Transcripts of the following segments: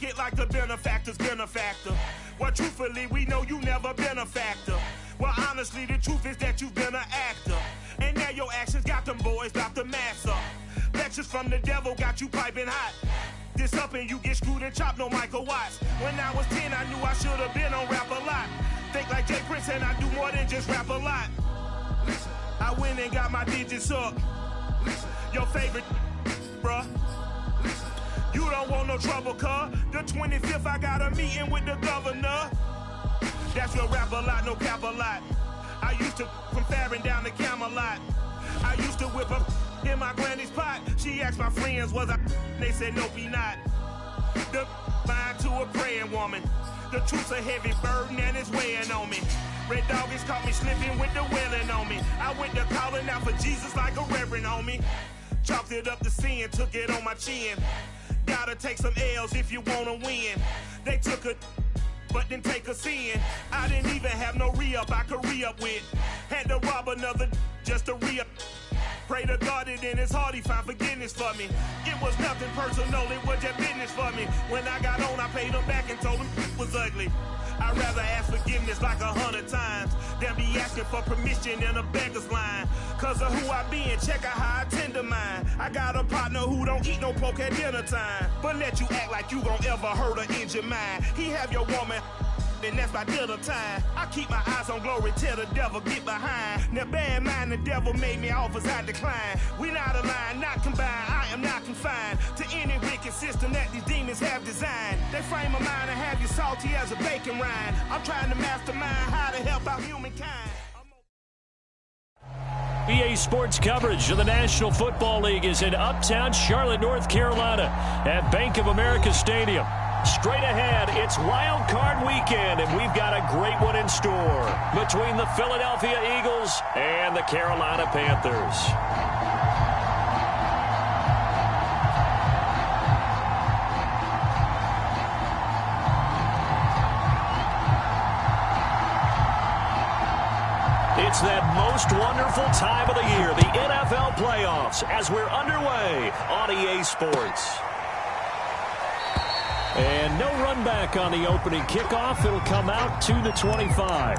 it like the benefactor's been a factor. Well, truthfully, we know you never been a factor. Well, honestly, the truth is that you've been an actor. And now your actions got them boys drop the mask up. Lectures from the devil got you piping hot. This up and you get screwed and chopped, no Michael Watts. When I was 10, I knew I should have been on rap a lot. Think like Jay Prince and I do more than just rap a lot. I went and got my digits up. Your favorite, bruh. You don't want no trouble, cuz. The 25th, I got a meeting with the governor. That's your rap a lot, no cap a lot. I used to from Farron down to Camelot. I used to whip up in my granny's pot. She asked my friends, was I? They said, nope, he not. The mind to a praying woman. The truth's a heavy burden and it's weighing on me. Red Doggies caught me slipping with the wailing on me. I went to calling out for Jesus like a reverend on me. Chalked it up to sin, took it on my chin. Gotta take some L's if you wanna win. They took a but didn't take a sin. I didn't even have no re-up I could re-up with. Had to rob another just to re-up. Pray to God that in his heart he found forgiveness for me. It was nothing personal, it was just business for me. When I got on, I paid him back and told him it was ugly. I'd rather ask forgiveness like 100 times than be asking for permission in a beggar's line. Cause of who I be and check out how I tend to mine. I got a partner who don't eat no pork at dinner time, but let you act like you gon' ever hurt or injure mine. He have your woman, and that's my dinner time. I keep my eyes on glory till the devil get behind. Now bear in mind the devil made me offers I decline. We not aligned, not combined, I am not confined to any wicked system that these demons have designed. They frame a mind and have you salty as a bacon rind. I'm trying to mastermind how to help out humankind. EA Sports coverage of the National Football League is in uptown Charlotte, North Carolina at Bank of America Stadium. Straight ahead, it's Wild Card Weekend, and we've got a great one in store between the Philadelphia Eagles and the Carolina Panthers. It's that most wonderful time of the year, the NFL playoffs, as we're underway on EA Sports. And no run back on the opening kickoff. It'll come out to the 25.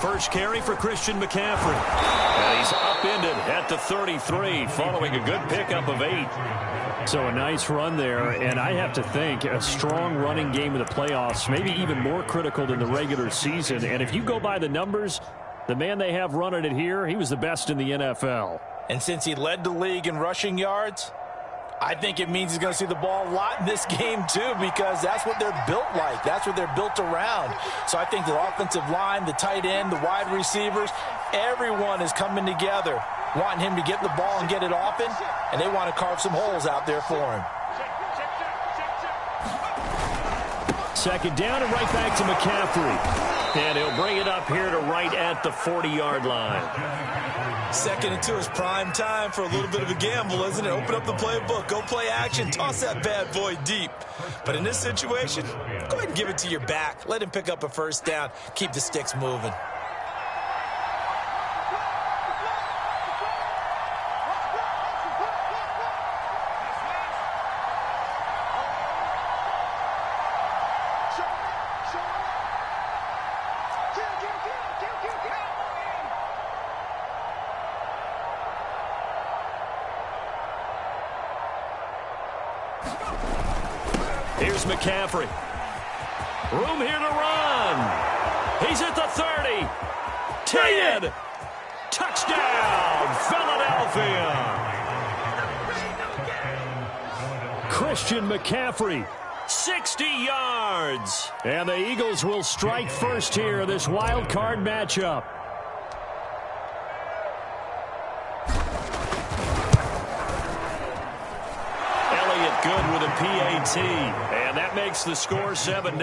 First carry for Christian McCaffrey. And he's upended at the 33 following a good pickup of 8. So a nice run there, and I have to think a strong running game in the playoffs, maybe even more critical than the regular season. And if you go by the numbers, the man they have running it here, he was the best in the NFL. And since he led the league in rushing yards, I think it means he's going to see the ball a lot in this game, too, because that's what they're built like. That's what they're built around. So I think the offensive line, the tight end, the wide receivers, everyone is coming together, wanting him to get the ball and get it often, and they want to carve some holes out there for him. Second down and right back to McCaffrey. And he'll bring it up here to right at the 40-yard line. Second and 2 is prime time for a little bit of a gamble, isn't it? Open up the playbook, go play action, toss that bad boy deep. But in this situation, go ahead and give it to your back. Let him pick up a first down. Keep the sticks moving. Here's McCaffrey. Room here to run. He's at the 30. 10. Touchdown, Philadelphia. Christian McCaffrey, 60 yards. And the Eagles will strike first here in this wild card matchup. Good with a PAT, and that makes the score 7-0.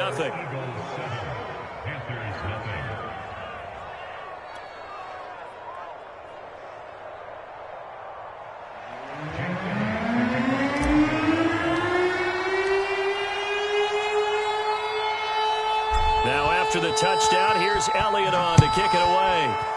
Now after the touchdown, here's Elliott on to kick it away.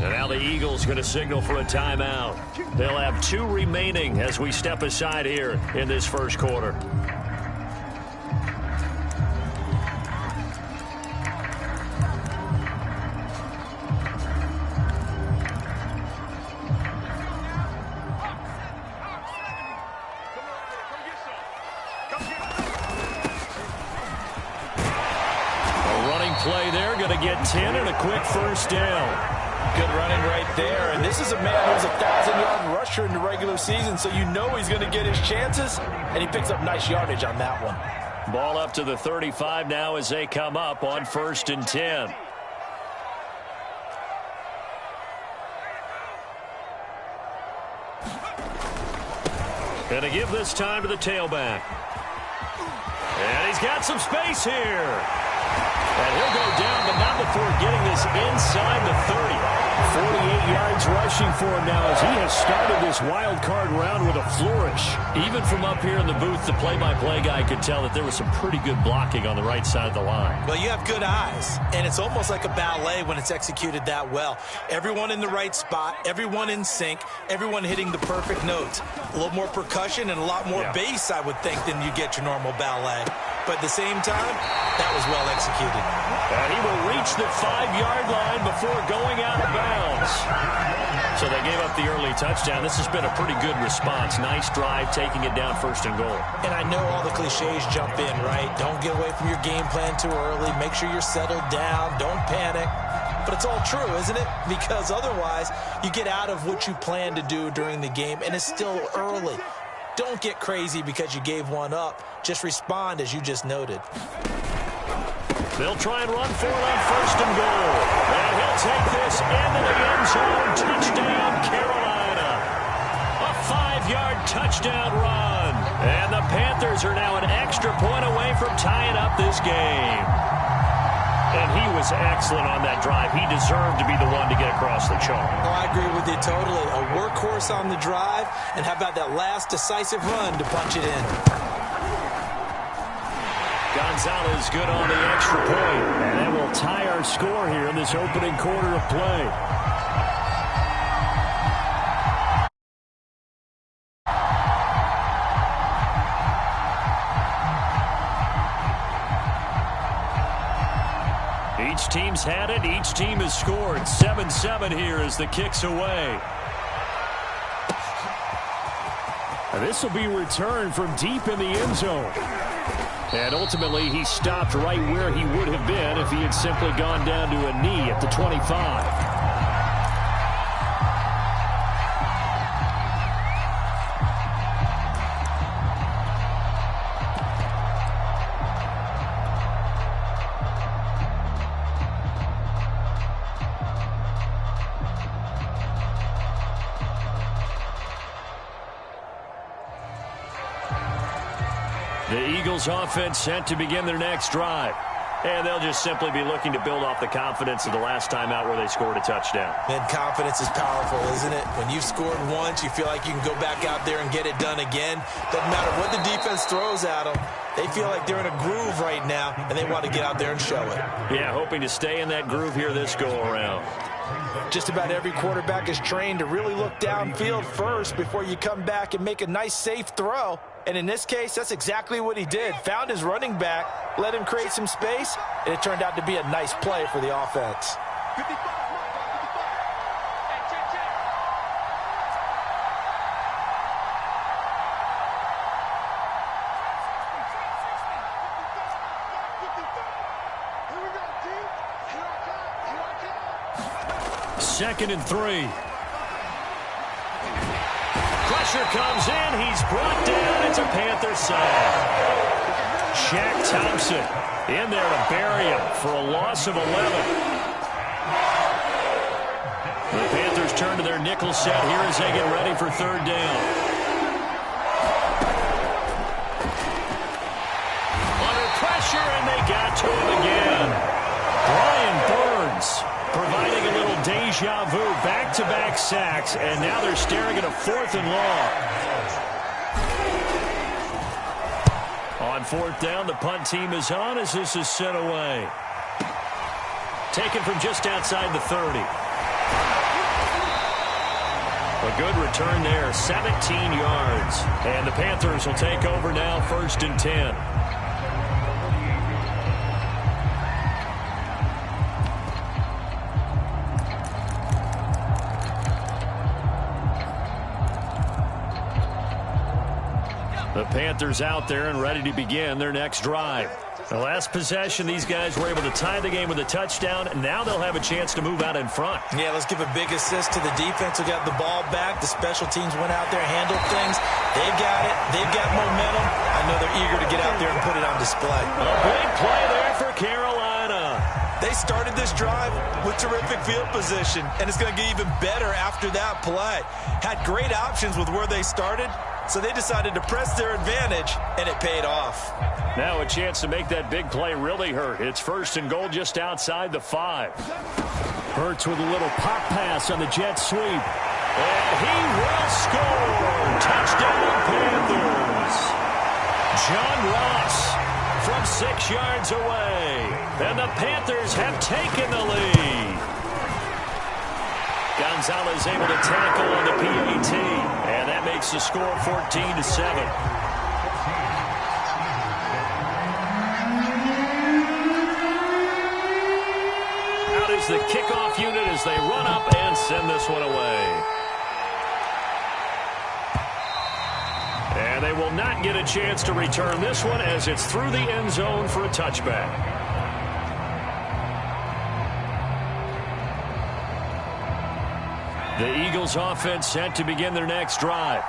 And now the Eagles going to signal for a timeout. They'll have 2 remaining as we step aside here in this first quarter. A running play there, going to get 10 and a quick first down. Good running right there. And this is a man who's a 1,000-yard rusher in the regular season, so you know he's going to get his chances, and he picks up nice yardage on that one. Ball up to the 35 now as they come up on 1st and 10. Going to give this time to the tailback. And he's got some space here. And he'll go down, but not before getting this inside the 30. 48 yards rushing for him now as he has started this wild card round with a flourish. Even from up here in the booth, the play-by-play guy could tell that there was some pretty good blocking on the right side of the line. Well, you have good eyes, and it's almost like a ballet when it's executed that well. Everyone in the right spot, everyone in sync, everyone hitting the perfect notes. A little more percussion and a lot more bass, I would think, than you get your normal ballet. But at the same time, that was well executed. And he will reach the 5-yard line before going out of bounds. So they gave up the early touchdown. This has been a pretty good response. Nice drive, taking it down 1st and goal. And I know all the cliches jump in, right? Don't get away from your game plan too early. Make sure you're settled down. Don't panic. But it's all true, isn't it? Because otherwise, you get out of what you plan to do during the game, and it's still early. Don't get crazy because you gave one up. Just respond as you just noted. They'll try and run for it on 1st and goal. And he'll take this into the end zone. Touchdown, Carolina. A 5-yard touchdown run. And the Panthers are now an extra point away from tying up this game. And he was excellent on that drive. He deserved to be the one to get across the chalk. Oh, I agree with you totally. A workhorse on the drive, and how about that last decisive run to punch it in? Gonzalez good on the extra point. And that will tie our score here in this opening quarter of play. Each team's had it. Each team has scored. 7-7 here as the kick's away. And this will be returned from deep in the end zone. And ultimately, he stopped right where he would have been if he had simply gone down to a knee at the 25. The Eagles offense set to begin their next drive. And they'll just simply be looking to build off the confidence of the last time out where they scored a touchdown. And confidence is powerful, isn't it? When you've scored once, you feel like you can go back out there and get it done again. Doesn't matter what the defense throws at them. They feel like they're in a groove right now, and they want to get out there and show it. Yeah, hoping to stay in that groove here this go-around. Just about every quarterback is trained to really look downfield first before you come back and make a nice, safe throw. And in this case, that's exactly what he did. Found his running back, let him create some space, and it turned out to be a nice play for the offense. Second and 3. Pressure comes in. He's brought down. It's a Panther sack. Shaq Thompson in there to bury him for a loss of 11. The Panthers turn to their nickel set here as they get ready for third down. Under pressure, and they got to him again. Brian Burns providing a little deja vu, back-to-back sacks, and now they're staring at a 4th and long. On 4th down, the punt team is on as this is sent away. Taken from just outside the 30. A good return there, 17 yards. And the Panthers will take over now, 1st and 10. The Panthers out there and ready to begin their next drive. The last possession, these guys were able to tie the game with a touchdown, and now they'll have a chance to move out in front. Yeah, let's give a big assist to the defense who got the ball back. The special teams went out there, handled things. They've got it. They've got momentum. I know they're eager to get out there and put it on display. A big play there for Carolina. They started this drive with terrific field position, and it's going to get even better after that play. Had great options with where they started, so they decided to press their advantage, and it paid off. Now a chance to make that big play really hurt. It's 1st and goal just outside the 5. Hurts with a little pop pass on the jet sweep. And he will score. Touchdown Panthers. John Ross from 6 yards away. And the Panthers have taken the lead. Gonzalez able to tackle on the PAT. And that makes the score 14-7. Out is the kickoff unit as they run up and send this one away. And they will not get a chance to return this one as it's through the end zone for a touchback. The Eagles offense set to begin their next drive.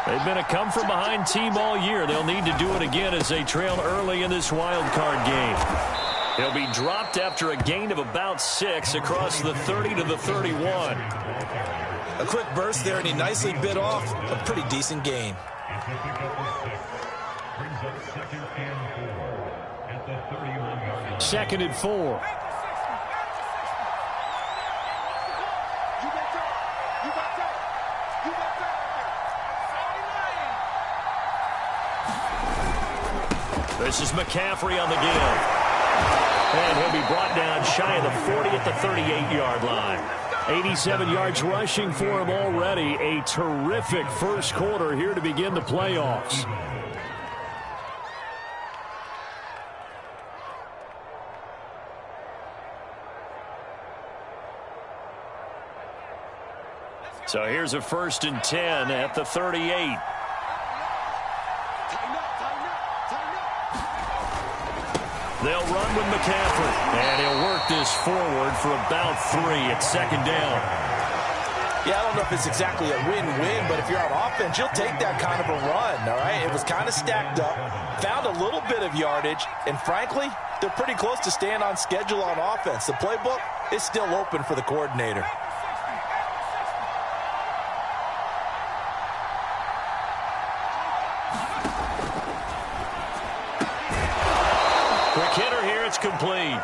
They've been a come-from-behind team all year. They'll need to do it again as they trail early in this wild card game. He'll be dropped after a gain of about 6 across the 30 to the 31. A quick burst there, and he nicely bit off a pretty decent gain. Second and 4. This is McCaffrey on the give. And he'll be brought down shy of the 40 at the 38-yard line. 87 yards rushing for him already. A terrific first quarter here to begin the playoffs. So here's a 1st and 10 at the 38. They'll run with McCaffrey, and he'll work this forward for about 3 at 2nd down. Yeah, I don't know if it's exactly a win-win, but if you're on offense, you'll take that kind of a run, all right? It was kind of stacked up, found a little bit of yardage, and frankly, they're pretty close to staying on schedule on offense. The playbook is still open for the coordinator. Quick hitter here, it's complete.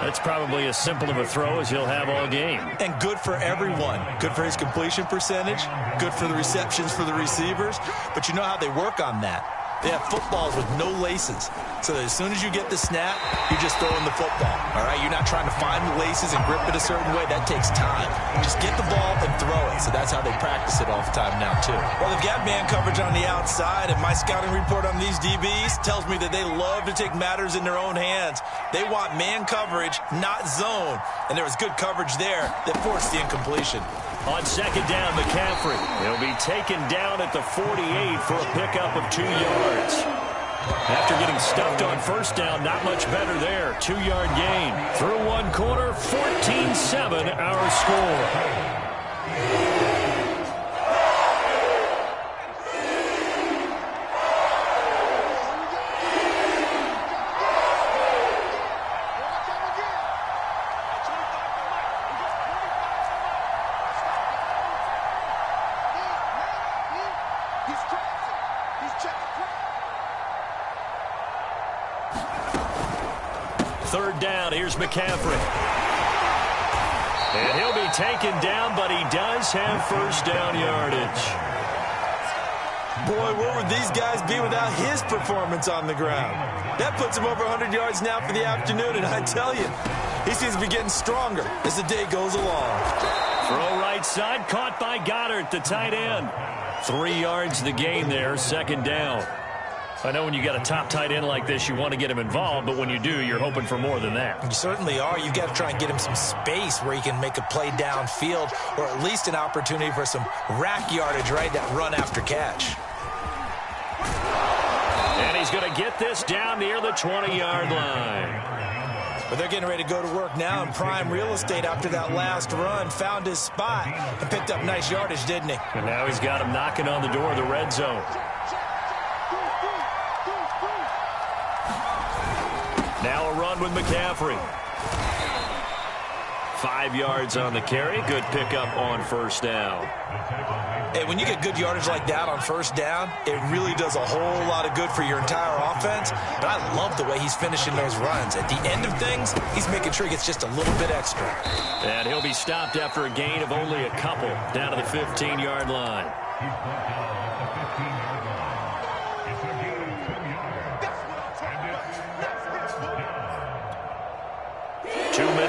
That's probably as simple of a throw as he'll have all game. And good for everyone. Good for his completion percentage. Good for the receptions for the receivers. But you know how they work on that. They have footballs with no laces. So that as soon as you get the snap, you're just throwing the football. All right? You're not trying to find the laces and grip it a certain way. That takes time. Just get the ball and throw it. So that's how they practice it all the time now, too. Well, they've got man coverage on the outside, and my scouting report on these DBs tells me that they love to take matters in their own hands. They want man coverage, not zone. And there was good coverage there that forced the incompletion. On 2nd down, McCaffrey. He'll be taken down at the 48 for a pickup of 2 yards. After getting stuffed on 1st down, not much better there. 2-yard gain. Through one quarter, 14-7 our score. 3rd down. Here's McCaffrey. And he'll be taken down, but he does have 1st down yardage. Boy, where would these guys be without his performance on the ground? That puts him over 100 yards now for the afternoon, and I tell you, he seems to be getting stronger as the day goes along. Throw right side, caught by Goddard, the tight end. 3 yards the gain there, 2nd down. I know when you got a top tight end like this, you want to get him involved, but when you do, you're hoping for more than that. You certainly are. You've got to try and get him some space where he can make a play downfield, or at least an opportunity for some rack yardage, right? That run after catch. And he's going to get this down near the 20-yard line. But they're getting ready to go to work now in prime real estate after that last run. Found his spot and picked up nice yardage, didn't he? And now he's got him knocking on the door of the red zone. Now a run with McCaffrey. 5 yards on the carry. Good pickup on 1st down. Hey, when you get good yardage like that on 1st down, it really does a whole lot of good for your entire offense. But I love the way he's finishing those runs. At the end of things, he's making sure he gets just a little bit extra. And he'll be stopped after a gain of only a couple down to the 15-yard line.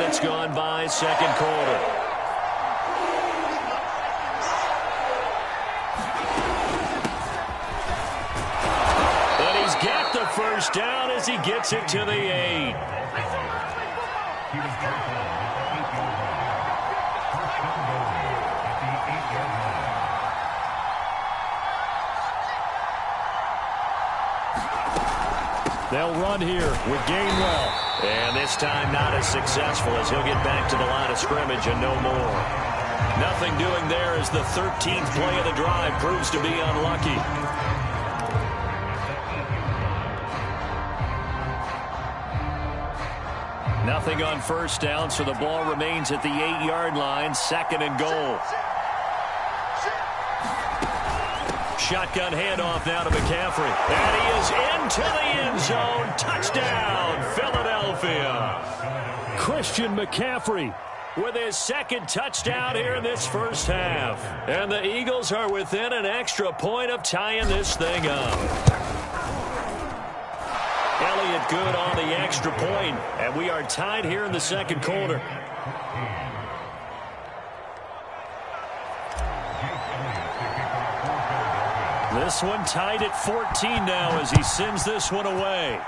It's gone by, 2nd quarter. But he's got the 1st down as he gets it to the 8. They'll run here with Gainwell. And this time not as successful as he'll get back to the line of scrimmage and no more. Nothing doing there as the 13th play of the drive proves to be unlucky. Nothing on 1st down, so the ball remains at the 8-yard line, 2nd and goal. Shotgun handoff now to McCaffrey. And he is into the end zone. Touchdown, Philadelphia. Christian McCaffrey with his 2nd touchdown here in this 1st half. And the Eagles are within an extra point of tying this thing up. Elliott good on the extra point, and we are tied here in the 2nd quarter. This one tied at 14 now as he sends this one away.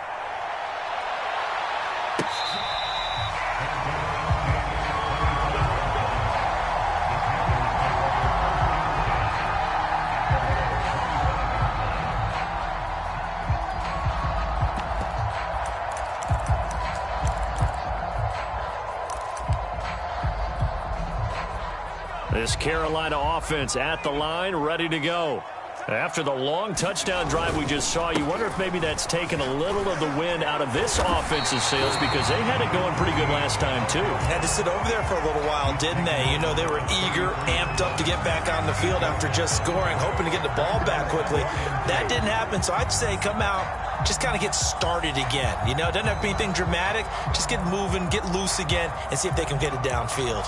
This Carolina offense at the line, ready to go. After the long touchdown drive we just saw, you wonder if maybe that's taken a little of the wind out of this offense's sails, because they had it going pretty good last time, too. Had to sit over there for a little while, didn't they? You know, they were eager, amped up to get back on the field after just scoring, hoping to get the ball back quickly. That didn't happen, so I'd say come out, just kind of get started again. You know, it doesn't have to be anything dramatic. Just get moving, get loose again, and see if they can get it downfield.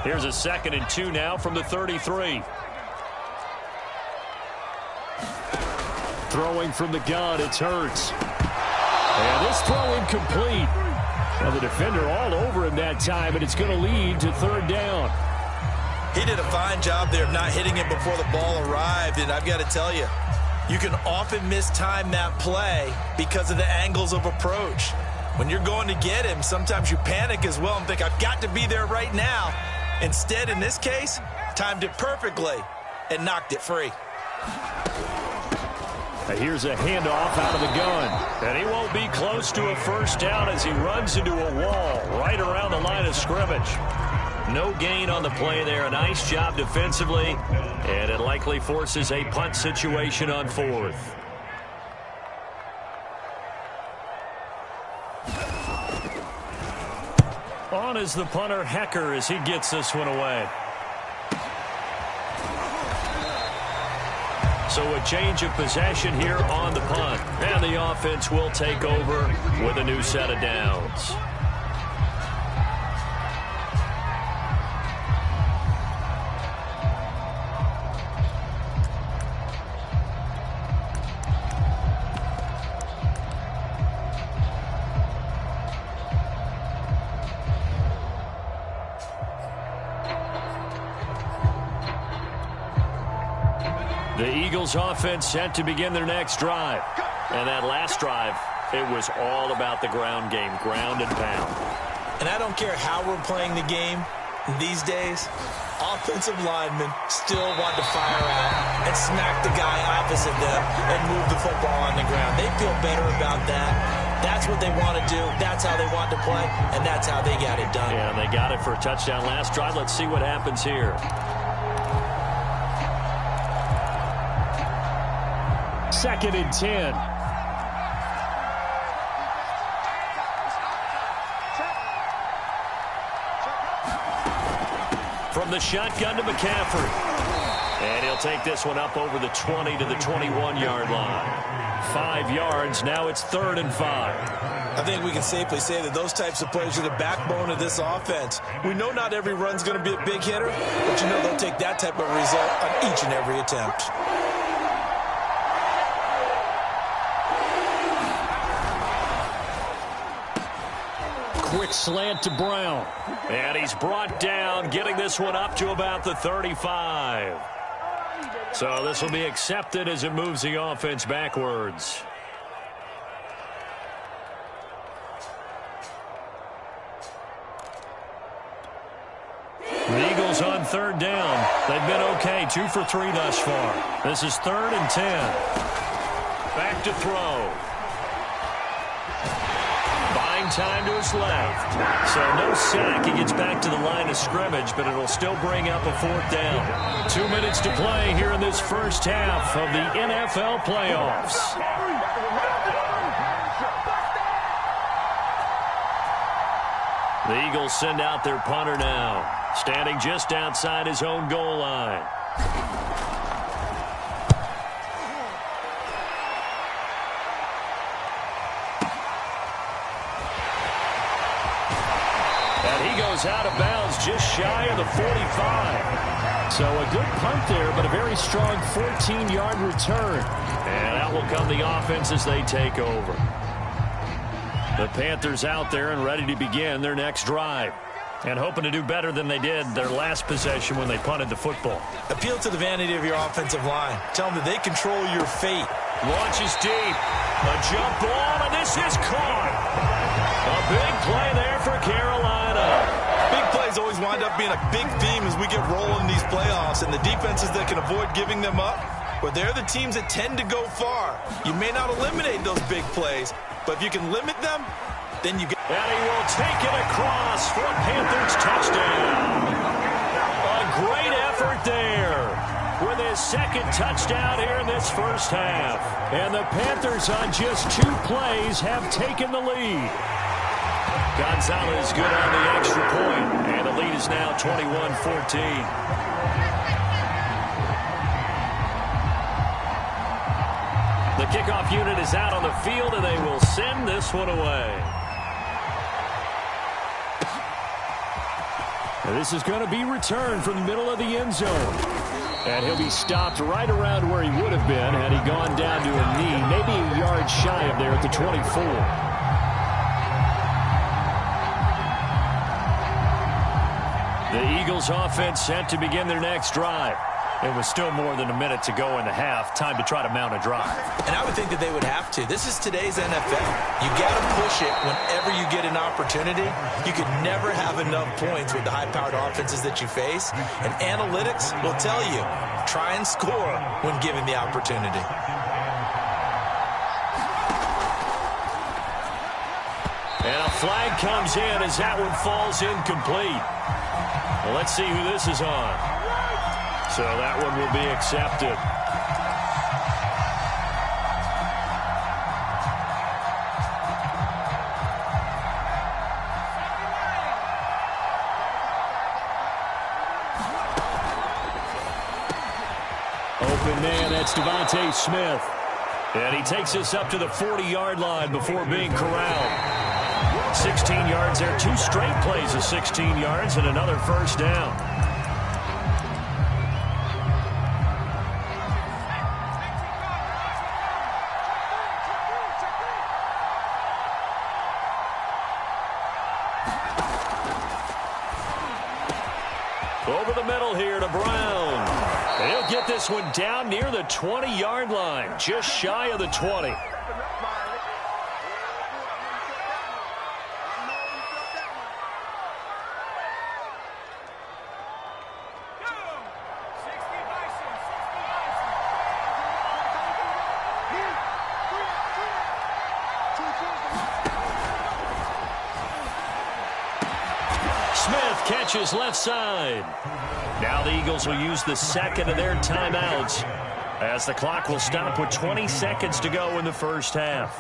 Here's a 2nd and 2 now from the 33. Throwing from the gun, it's Hurts. And this throw incomplete. Well, the defender all over him that time, and it's going to lead to 3rd down. He did a fine job there of not hitting it before the ball arrived, and I've got to tell you, you can often mistime that play because of the angles of approach. When you're going to get him, sometimes you panic as well and think, I've got to be there right now. Instead, in this case, timed it perfectly and knocked it free. Here's a handoff out of the gun. And he won't be close to a 1st down as he runs into a wall right around the line of scrimmage. No gain on the play there. A nice job defensively. And it likely forces a punt situation on 4th. On is the punter, Hecker, as he gets this one away. So a change of possession here on the punt. And the offense will take over with a new set of downs. The Eagles offense set to begin their next drive. And that last drive, it was all about the ground game, ground and pound. And I don't care how we're playing the game these days, offensive linemen still want to fire out and smack the guy opposite them and move the football on the ground. They feel better about that. That's what they want to do. That's how they want to play, and that's how they got it done. Yeah, and they got it for a touchdown last drive. Let's see what happens here. Second and 10. From the shotgun to McCaffrey. And he'll take this one up over the 20 to the 21-yard line. 5 yards. Now it's 3rd and 5. I think we can safely say that those types of plays are the backbone of this offense. We know not every run's going to be a big hitter, but you know they'll take that type of result on each and every attempt. Quick slant to Brown. And he's brought down, getting this one up to about the 35. So this will be accepted as it moves the offense backwards. The Eagles on 3rd down. They've been okay, 2 for 3 thus far. This is 3rd and 10. Back to throw. Time to his left. So no sack. He gets back to the line of scrimmage, but it'll still bring up a 4th down. 2 minutes to play here in this first half of the NFL playoffs. The Eagles send out their punter now, standing just outside his own goal line. Out of bounds just shy of the 45. So a good punt there, but a very strong 14-yard return. And out will come the offense as they take over. The Panthers out there and ready to begin their next drive. And hoping to do better than they did their last possession when they punted the football. Appeal to the vanity of your offensive line. Tell them that they control your fate. Launches deep. A jump ball, and this is caught. A big play there for Carolina. Big plays always wind up being a big theme as we get rolling in these playoffs, and the defenses that can avoid giving them up, well, they're the teams that tend to go far. You may not eliminate those big plays, but if you can limit them, then you get... And he will take it across for a Panthers touchdown. A great effort there with his 2nd touchdown here in this first half. And the Panthers on just 2 plays have taken the lead. Gonzalez good on the extra point, and the lead is now 21-14. The kickoff unit is out on the field, and they will send this one away. And this is going to be returned from the middle of the end zone. And he'll be stopped right around where he would have been had he gone down to a knee, maybe a yard shy of there at the 24. The Eagles offense set to begin their next drive. It was still more than a minute to go in the half. Time to try to mount a drive. And I would think that they would have to. This is today's NFL. You got to push it whenever you get an opportunity. You could never have enough points with the high-powered offenses that you face. And analytics will tell you, try and score when given the opportunity. And a flag comes in as that one falls incomplete. Well, let's see who this is on. So that one will be accepted. open man. That's Devontae Smith. And he takes this up to the 40-yard line before being corralled. 16 yards there. 2 straight plays of 16 yards and another first down. Over the middle here to Brown. He'll get this one down near the 20-yard line, just shy of the 20. Smith catches left side. Now the Eagles will use the second of their timeouts as the clock will stop with 20 seconds to go in the first half.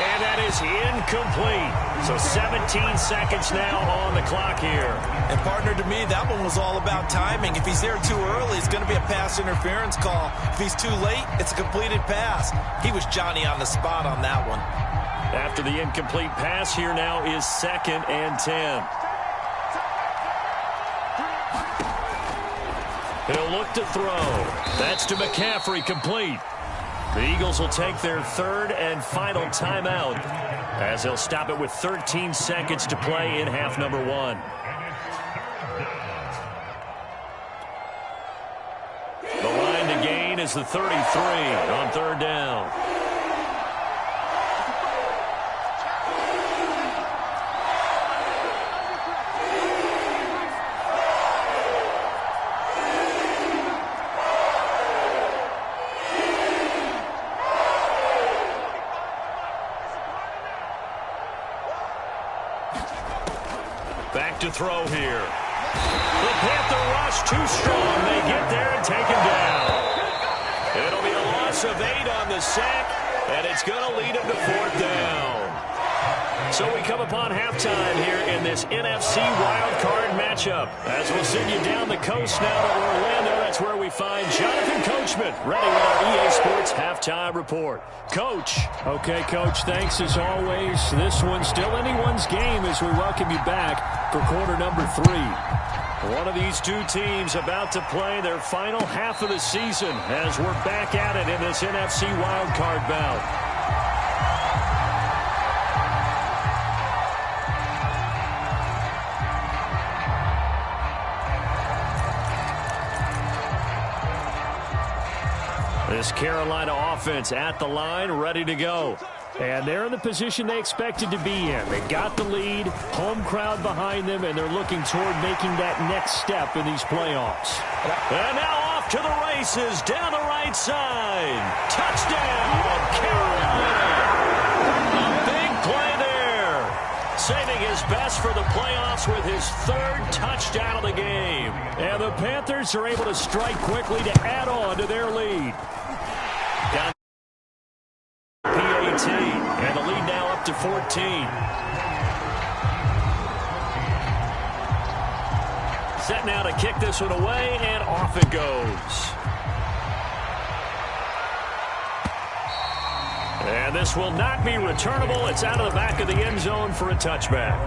And that is incomplete. So 17 seconds now on the clock here. And partner, to me, that one was all about timing. If he's there too early, it's going to be a pass interference call. If he's too late, it's a completed pass. He was Johnny on the spot on that one. After the incomplete pass, here now is 2nd and 10. He'll look to throw. That's to McCaffrey, complete. The Eagles will take their 3rd and final timeout as they'll stop it with 13 seconds to play in half number 1. The line to gain is the 33 on 3rd down. Back to throw here. The Panther rush too strong. They get there and take him down. It'll be a loss of 8 on the sack, and it's going to lead him to 4th down. So we come upon halftime here in this NFC wildcard matchup. As we'll send you down the coast now to Orlando, that's where we find Jonathan Coachman ready with our EA Sports halftime report. Coach. Okay, Coach, thanks as always. This one's still anyone's game as we welcome you back for quarter number 3. One of these two teams about to play their final half of the season as we're back at it in this NFC wildcard bout. This Carolina offense at the line, ready to go. And they're in the position they expected to be in. They got the lead, home crowd behind them, and they're looking toward making that next step in these playoffs. And now off to the races, down the right side. Touchdown, Carolina. A big play there. Saving his best for the playoffs with his 3rd touchdown of the game. And the Panthers are able to strike quickly to add on to their lead. Down PAT, and the lead now up to 14. Set now to kick this one away, and off it goes. And this will not be returnable. It's out of the back of the end zone for a touchback.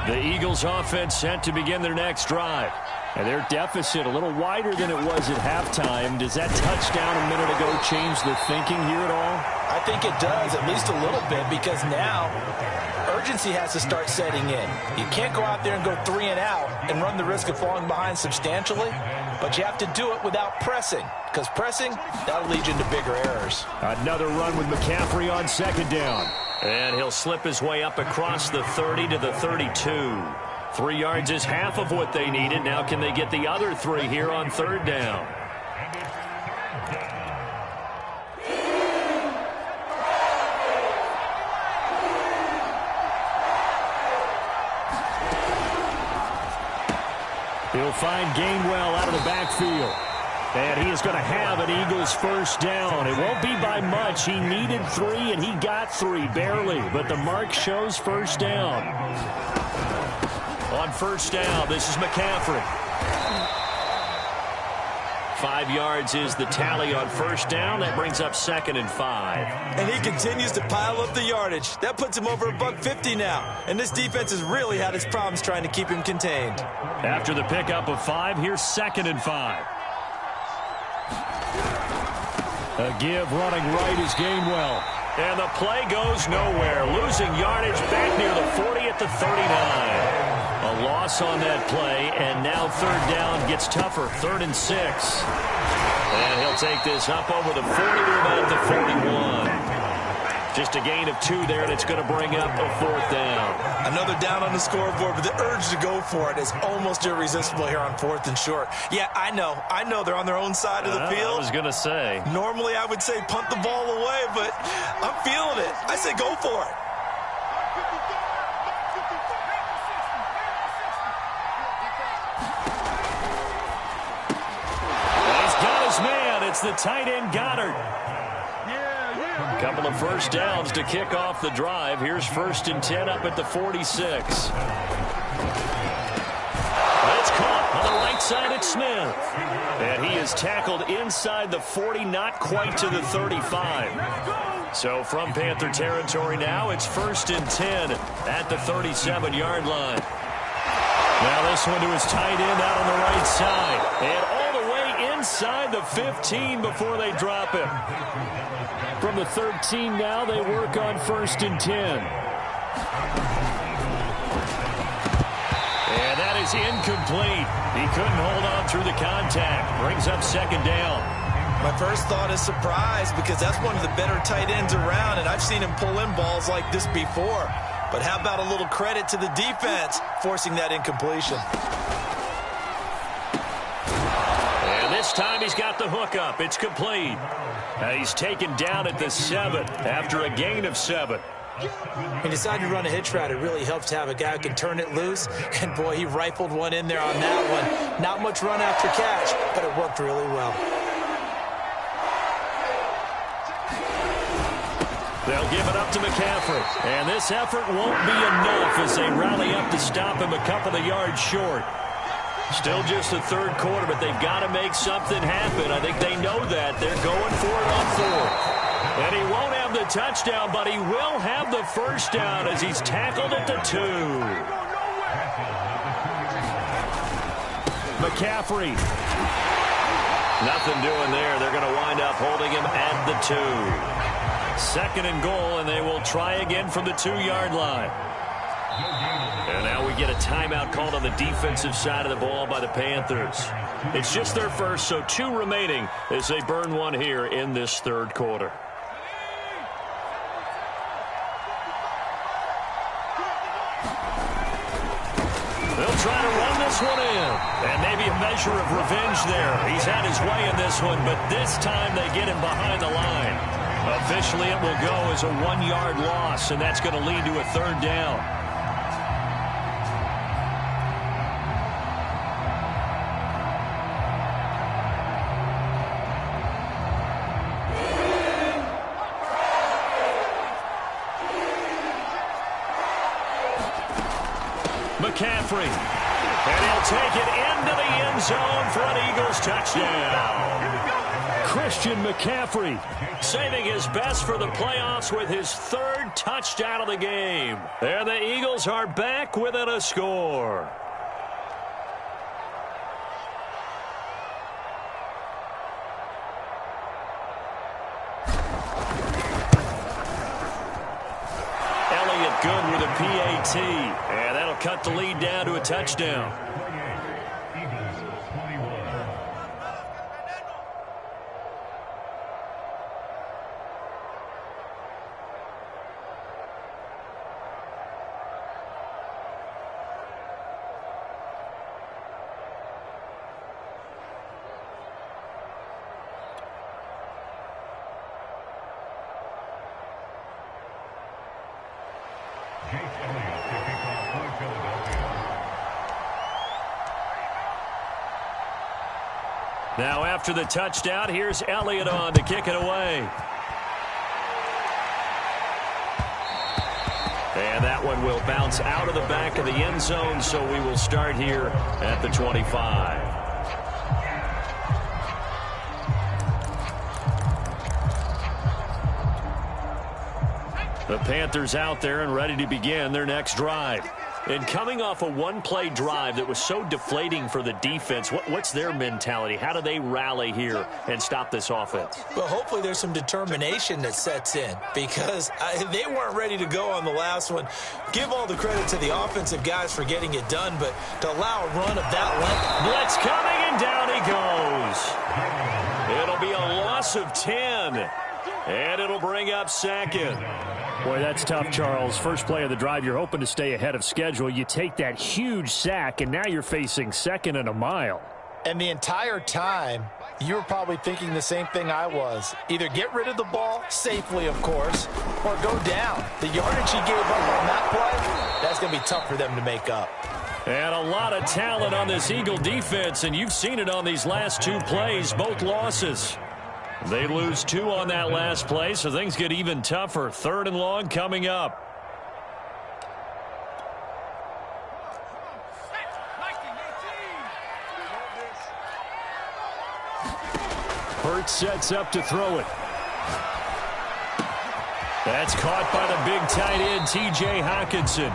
The Eagles offense set to begin their next drive. And their deficit a little wider than it was at halftime. Does that touchdown a minute ago change the thinking here at all? I think it does, at least a little bit, because now urgency has to start setting in. You can't go out there and go 3 and out and run the risk of falling behind substantially, but you have to do it without pressing, because pressing, that'll lead you into bigger errors. Another run with McCaffrey on 2nd down. And he'll slip his way up across the 30 to the 32. 3 yards is half of what they needed. Now can they get the other 3 here on 3rd down? He'll find Gainwell out of the backfield. And he is going to have an Eagles first down. It won't be by much. He needed 3, and he got 3, barely. But the mark shows first down. On first down, this is McCaffrey. 5 yards is the tally on first down. That brings up 2nd and 5. And he continues to pile up the yardage. That puts him over $150 now. And this defense has really had its problems trying to keep him contained. After the pickup of 5, here's 2nd and 5. A give running right is Gainwell. And the play goes nowhere. Losing yardage back near the 40 at the 39. A loss on that play, and now 3rd down gets tougher. 3rd and 6. And he'll take this up over the 40 to about the 41. Just a gain of 2 there, and it's going to bring up a 4th down. Another down on the scoreboard, but the urge to go for it is almost irresistible here on 4th and short. Yeah, I know they're on their own side of the field. I was going to say. Normally I would say punt the ball away, but I'm feeling it. I say go for it. He's got his man. It's the tight end Goddard. A couple of first downs to kick off the drive. Here's 1st and 10 up at the 46. That's caught on the right side at Smith. And he is tackled inside the 40, not quite to the 35. So from Panther territory now, it's 1st and 10 at the 37-yard line. Now this one to his tight end out on the right side. And all the way inside the 15 before they drop him. From the 13 now, they work on 1st and 10. And that is incomplete. He couldn't hold on through the contact. Brings up 2nd down. My first thought is surprise, because that's one of the better tight ends around, and I've seen him pull in balls like this before. But how about a little credit to the defense forcing that incompletion? And this time he's got the hook up. It's complete. He's taken down at the 7 after a gain of 7. He decided to run a hitch route. It really helps to have a guy who can turn it loose. And, boy, he rifled one in there on that one. Not much run after catch, but it worked really well. They'll give it up to McCaffrey. And this effort won't be enough as they rally up to stop him a couple of yards short. Still just the 3rd quarter, but they've got to make something happen. I think they know that. They're going for it on 4th. And he won't have the touchdown, but he will have the first down as he's tackled at the 2. McCaffrey. Nothing doing there. They're going to wind up holding him at the 2. 2nd and goal, and they will try again from the 2-yard line. And now we get a timeout called on the defensive side of the ball by the Panthers. It's just their first, so 2 remaining as they burn one here in this 3rd quarter. They'll try to run this one in. And maybe a measure of revenge there. He's had his way in this one, but this time they get him behind the line. Officially, it will go as a 1-yard loss, and that's going to lead to a 3rd down. McCaffrey, and he'll take it into the end zone for an Eagles touchdown. Christian McCaffrey saving his best for the playoffs with his 3rd touchdown of the game. And the Eagles are back within a score. Good with a PAT, and that'll cut the lead down to a touchdown. Now after the touchdown, here's Elliott on to kick it away. And that one will bounce out of the back of the end zone, so we will start here at the 25. The Panthers out there and ready to begin their next drive. And coming off a one-play drive that was so deflating for the defense, what's their mentality? How do they rally here and stop this offense? Well, hopefully there's some determination that sets in because they weren't ready to go on the last one. Give all the credit to the offensive guys for getting it done, but to allow a run of that length. Blitz coming, and down he goes. It'll be a loss of 10, and it'll bring up second. Boy, that's tough, Charles. First play of the drive, you're hoping to stay ahead of schedule. You take that huge sack, and now you're facing second and a mile. And the entire time, you were probably thinking the same thing I was. Either get rid of the ball, safely, of course, or go down. The yardage he gave up on that play, that's going to be tough for them to make up. And a lot of talent on this Eagle defense, and you've seen it on these last two plays, both losses. They lose 2 on that last play, so things get even tougher. 3rd and long coming up. Hurts sets up to throw it. That's caught by the big tight end, T.J. Hockenson.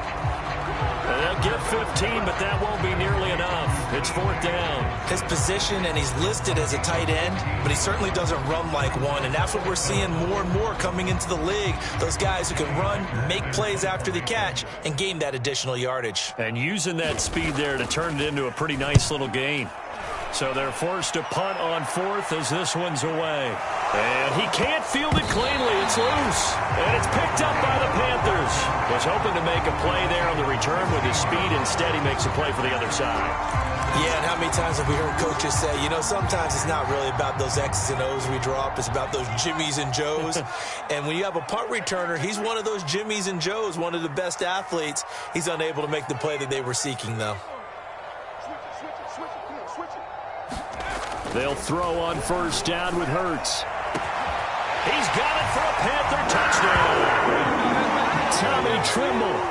They'll get 15, but that won't be nearly enough. It's 4th down. His position, and he's listed as a tight end, but he certainly doesn't run like one, and that's what we're seeing more and more coming into the league. Those guys who can run, make plays after the catch, and gain that additional yardage. And using that speed there to turn it into a pretty nice little gain. So they're forced to punt on 4th as this one's away. And he can't field it cleanly. It's loose. And it's picked up by the Panthers. Was hoping to make a play there on the return with his speed. Instead, he makes a play for the other side. Yeah, and how many times have we heard coaches say, you know, sometimes it's not really about those X's and O's we drop. It's about those Jimmies and Joes. And when you have a punt returner, he's one of those Jimmies and Joes, one of the best athletes. He's unable to make the play that they were seeking, though. They'll throw on 1st down with Hurts. He's got it for a Panther touchdown. Tommy Trimble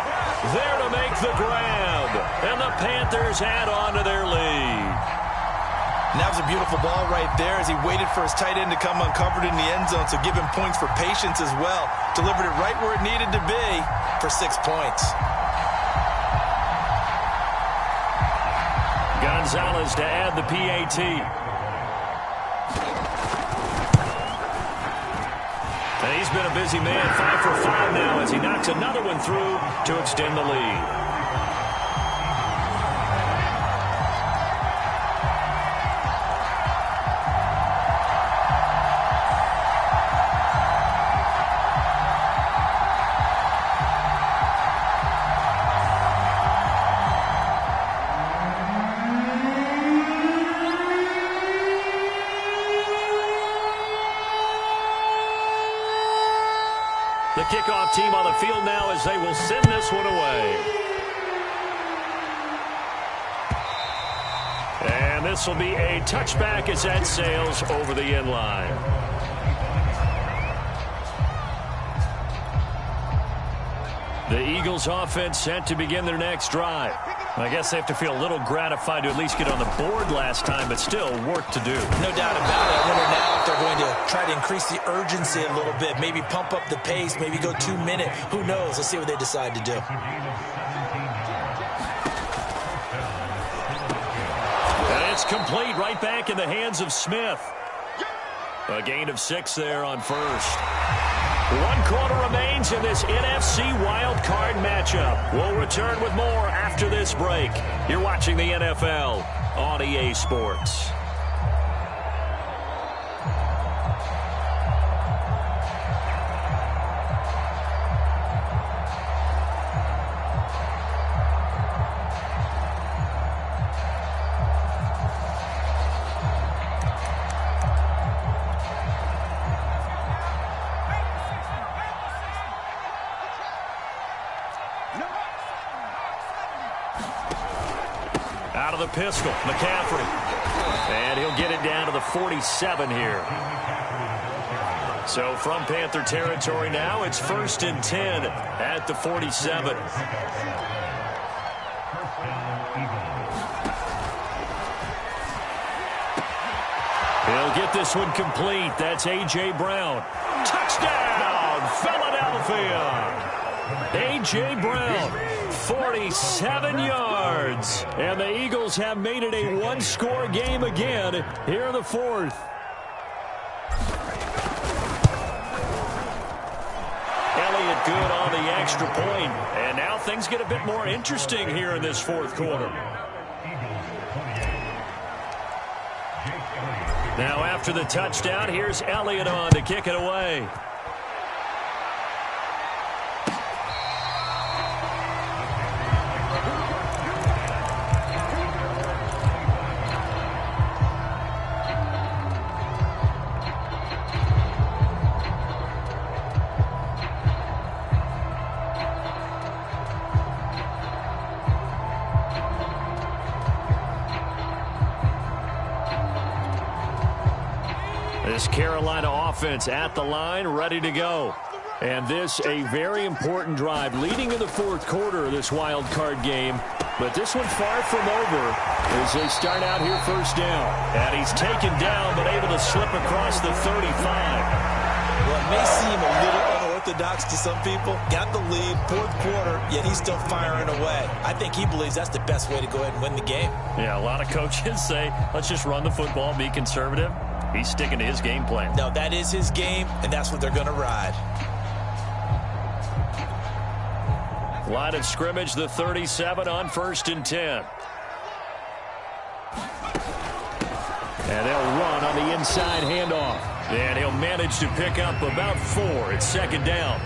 there to make the grab. And the Panthers add on to their lead. And that was a beautiful ball right there as he waited for his tight end to come uncovered in the end zone. So give him points for patience as well. Delivered it right where it needed to be for 6 points. Gonzalez to add the PAT. And he's been a busy man, 5 for 5 now as he knocks another one through to extend the lead. The kickoff team on the field now as they will send this one away. And this will be a touchback as that sails over the end line. The Eagles offense set to begin their next drive. I guess they have to feel a little gratified to at least get on the board last time, but still work to do. No doubt about it. I wonder now if they're going to try to increase the urgency a little bit, maybe pump up the pace, maybe go 2 minute. Who knows? Let's see what they decide to do. And it's complete right back in the hands of Smith. A gain of 6 there on 1st. 1 quarter remains in this NFC Wild Card matchup. We'll return with more after this break. You're watching the NFL on EA Sports. the pistol. McCaffrey. And he'll get it down to the 47 here. So from Panther territory now, it's 1st and 10 at the 47. He'll get this one complete. That's A.J. Brown. Touchdown, Philadelphia. A.J. Brown, 47 yards. And the Eagles have made it a one-score game again here in the 4th. Elliott good on the extra point. And now things get a bit more interesting here in this 4th quarter. Now after the touchdown, here's Elliott on to kick it away. This Carolina offense at the line, ready to go. And this a very important drive leading in the 4th quarter of this wild card game. But this one far from over as they start out here 1st down. And he's taken down but able to slip across the 35. Well, it may seem a little unorthodox to some people. Got the lead, 4th quarter, yet he's still firing away. I think he believes that's the best way to go ahead and win the game. Yeah, a lot of coaches say, let's just run the football, be conservative. He's sticking to his game plan. No, that is his game, and that's what they're going to ride. Line of scrimmage, the 37 on 1st and 10. And they'll run on the inside handoff. And he'll manage to pick up about 4. It's 2nd down.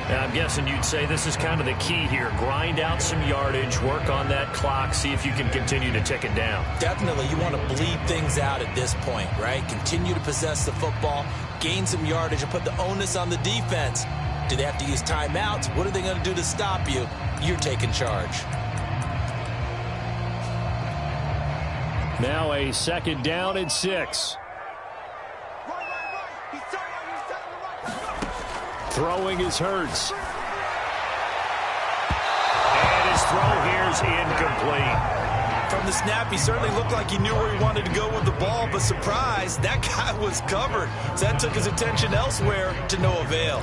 Now, I'm guessing you'd say this is kind of the key here. Grind out some yardage, work on that clock, see if you can continue to tick it down. Definitely. You want to bleed things out at this point, right? Continue to possess the football, gain some yardage, and put the onus on the defense. Do they have to use timeouts? What are they going to do to stop you? You're taking charge. Now a 2nd down and 6. Throwing is Hurts. And his throw here's incomplete. From the snap, he certainly looked like he knew where he wanted to go with the ball, but surprise, that guy was covered. So that took his attention elsewhere to no avail.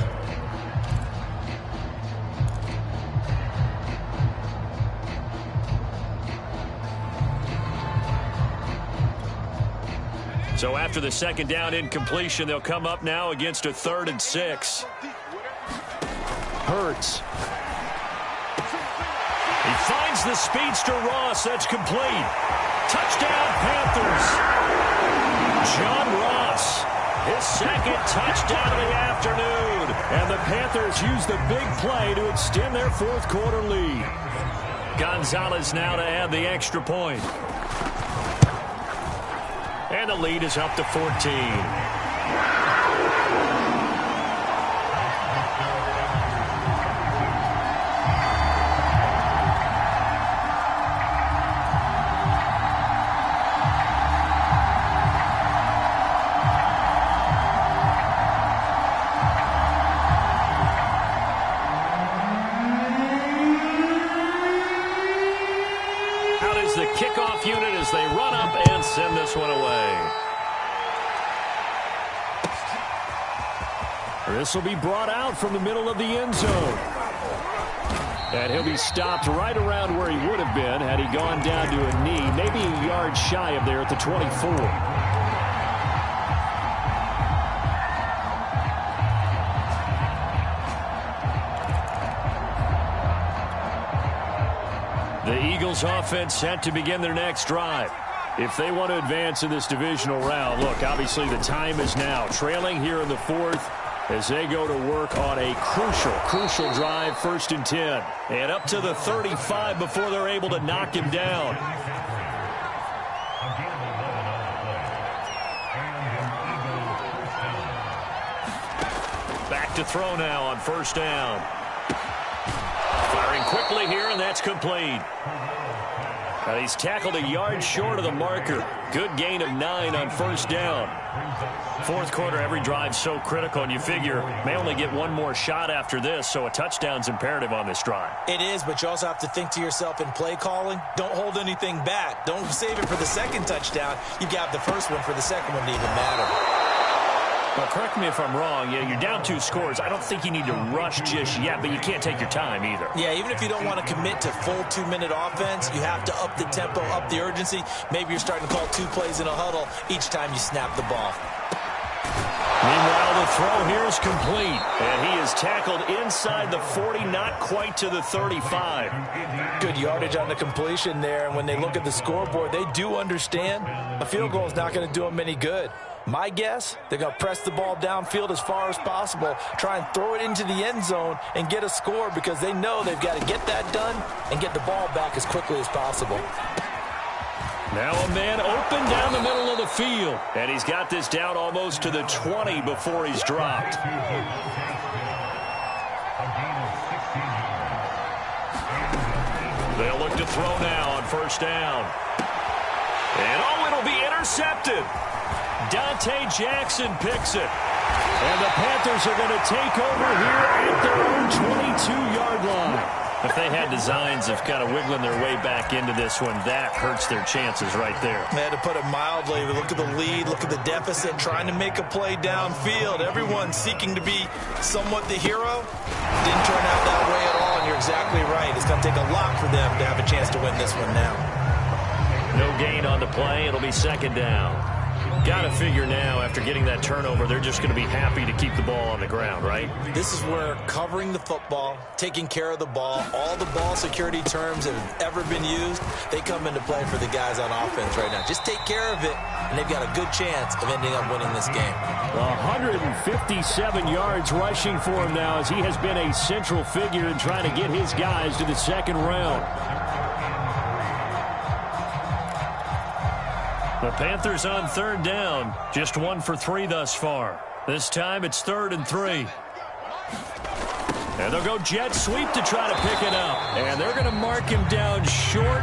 So after the 2nd down incompletion, they'll come up now against a 3rd and 6. Hurts. He finds the speedster Ross. That's complete. Touchdown, Panthers. John Ross, his 2nd touchdown of the afternoon. And the Panthers use the big play to extend their 4th quarter lead. Gonzalez now to add the extra point. And the lead is up to 14. The kickoff unit as they run up and send this one away. This will be brought out from the middle of the end zone. And he'll be stopped right around where he would have been had he gone down to a knee, maybe a yard shy of there at the 24. The Eagles offense set to begin their next drive. If they want to advance in this divisional round, look, obviously the time is now. Trailing here in the 4th as they go to work on a crucial drive, 1st and 10. And up to the 35 before they're able to knock him down. Back to throw now on 1st down. Firing quickly here, and that's complete. And he's tackled a yard short of the marker. Good gain of 9 on first down. Fourth quarter, every drive's so critical, and you figure may only get one more shot after this, so a touchdown's imperative on this drive. It is, but you also have to think to yourself in play calling, don't hold anything back. Don't save it for the second touchdown. You've got the first one for the second one to even matter. Well, correct me if I'm wrong. Yeah, you're down 2 scores. I don't think you need to rush just yet, but you can't take your time either. Yeah, even if you don't want to commit to full 2-minute offense, you have to up the tempo, up the urgency. Maybe you're starting to call 2 plays in a huddle each time you snap the ball. Meanwhile, the throw here is complete, and he is tackled inside the 40, not quite to the 35. Good yardage on the completion there, and when they look at the scoreboard, they do understand a field goal is not going to do them any good. My guess, they're going to press the ball downfield as far as possible, try and throw it into the end zone and get a score because they know they've got to get that done and get the ball back as quickly as possible. Now a man open down the middle of the field, and he's got this down almost to the 20 before he's dropped. They'll look to throw now on first down. And it'll be intercepted. Dante Jackson picks it. And the Panthers are going to take over here at their own 22-yard line. If they had designs of kind of wiggling their way back into this one, that hurts their chances right there. They had to put it mildly. Look at the lead, look at the deficit, trying to make a play downfield. Everyone seeking to be somewhat the hero. Didn't turn out that way at all, and you're exactly right. It's going to take a lot for them to have a chance to win this one now. No gain on the play. It'll be second down. Got to figure now, after getting that turnover, they're just going to be happy to keep the ball on the ground, right? This is where covering the football, taking care of the ball, all the ball security terms that have ever been used, they come into play for the guys on offense right now. Just take care of it, and they've got a good chance of ending up winning this game. 157 yards rushing for him now as he has been a central figure in trying to get his guys to the second round. The Panthers on third down. Just 1 for 3 thus far. This time it's 3rd and 3. And they'll go jet sweep to try to pick it up. And they're going to mark him down short,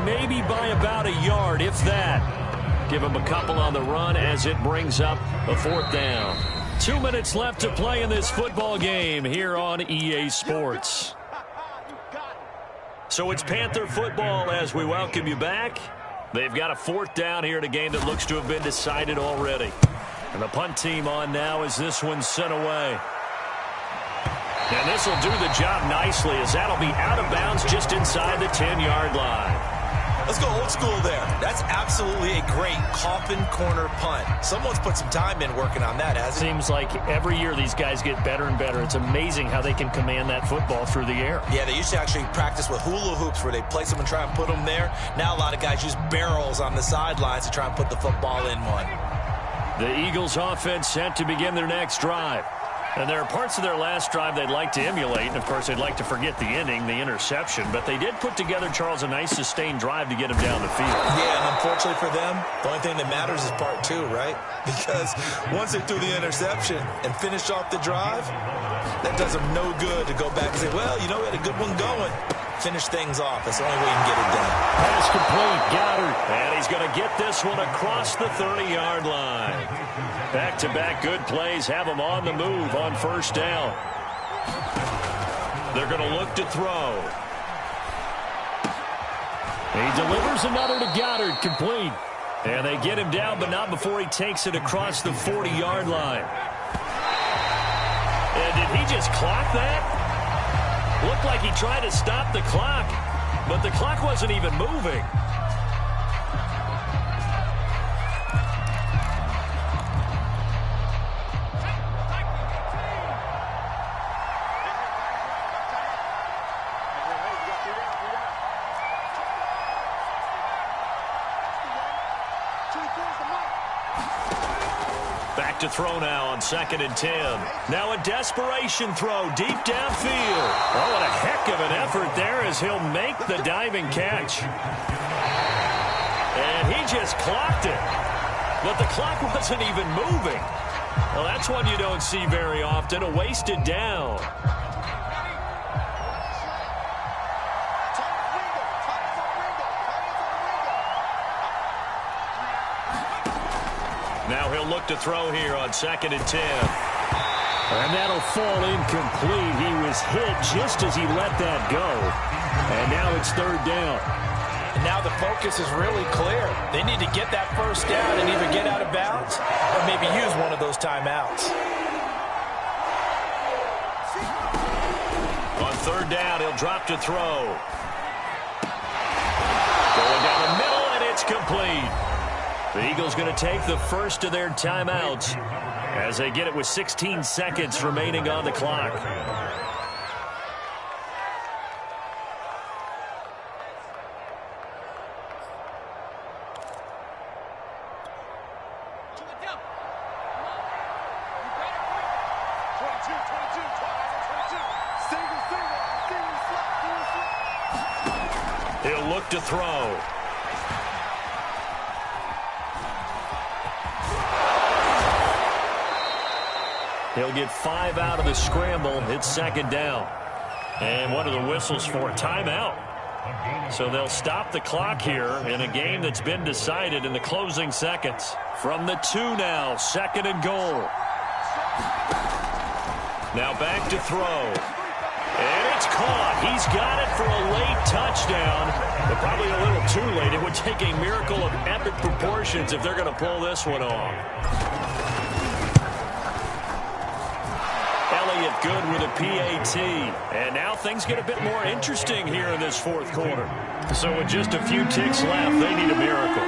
maybe by about a yard, if that. Give him a couple on the run as it brings up a 4th down. 2 minutes left to play in this football game here on EA Sports. So it's Panther football as we welcome you back. They've got a 4th down here in a game that looks to have been decided already. And the punt team on now as this one's sent away. And this will do the job nicely as that'll be out of bounds just inside the 10-yard line. Let's go old school there. That's absolutely a great coffin corner punt. Someone's put some time in working on that, hasn't it? Seems like every year these guys get better and better. It's amazing how they can command that football through the air. Yeah, they used to actually practice with hula hoops where they place them and try and put them there. Now a lot of guys use barrels on the sidelines to try and put the football in one. The Eagles offense set to begin their next drive. And there are parts of their last drive they'd like to emulate, and of course they'd like to forget the ending, the interception, but they did put together, Charles, a nice sustained drive to get him down the field. Yeah, and unfortunately for them, the only thing that matters is part 2, right? Because once they threw the interception and finished off the drive, that does them no good to go back and say, well, you know, we had a good one going. Finish things off. That's the only way you can get it done. Pass complete. Goddard. And he's going to get this one across the 30-yard line. Back-to-back good plays have him on the move on first down. They're going to look to throw. He delivers another to Goddard, complete. And they get him down, but not before he takes it across the 40-yard line. And did he just clock that? Looked like he tried to stop the clock, but the clock wasn't even moving. Back to throw now on 2nd and 10. Now a desperation throw deep downfield. Oh, what a heck of an effort there as he'll make the diving catch. And he just clocked it. But the clock wasn't even moving. Well, that's one you don't see very often, a wasted down. Now he'll look to throw here on 2nd and 10. And that'll fall incomplete. He was hit just as he let that go. And now it's 3rd down. And now the focus is really clear. They need to get that first down and either get out of bounds or maybe use one of those timeouts. On 3rd down, he'll drop to throw. Going down the middle, and it's complete. The Eagles going to take the first of their timeouts as they get it with 16 seconds remaining on the clock. He'll look to throw. He'll get 5 out of the scramble. It's 2nd down. And what are the whistles for? Timeout. So they'll stop the clock here in a game that's been decided in the closing seconds. From the 2 now, 2nd and goal. Now back to throw. And it's caught. He's got it for a late touchdown, but probably a little too late. It would take a miracle of epic proportions if they're going to pull this one off. Elliott good with a PAT. And now things get a bit more interesting here in this 4th quarter. So with just a few ticks left, they need a miracle.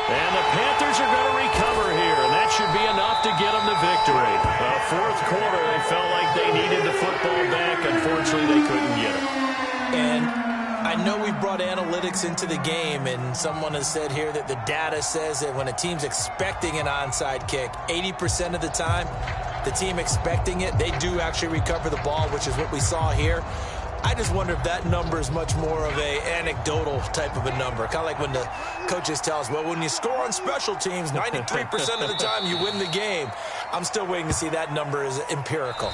And the Panthers are going to recover here, and that should be enough to get them the victory. 4th quarter, they felt like they needed the football back. Unfortunately, they couldn't get it. And I know we brought analytics into the game, and someone has said here that the data says that when a team's expecting an onside kick, 80% of the time, the team expecting it, they do actually recover the ball, which is what we saw here. I just wonder if that number is much more of a anecdotal type of a number. Kind of like when the coaches tell us, well, when you score on special teams, 93% of the time you win the game. I'm still waiting to see that number is empirical.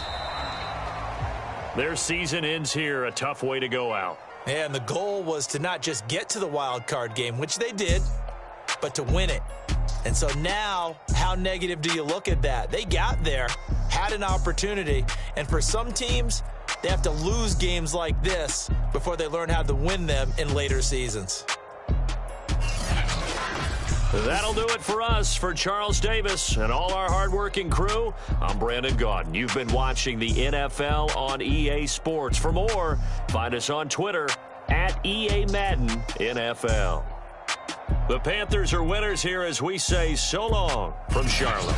Their season ends here. A tough way to go out. And the goal was to not just get to the wild card game, which they did, but to win it. And so now, how negative do you look at that? They got there, had an opportunity, and for some teams, they have to lose games like this before they learn how to win them in later seasons. That'll do it for us. For Charles Davis and all our hardworking crew, I'm Brandon Gaudin. You've been watching the NFL on EA Sports. For more, find us on Twitter at EA Madden NFL. The Panthers are winners here as we say so long from Charlotte.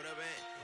would've been.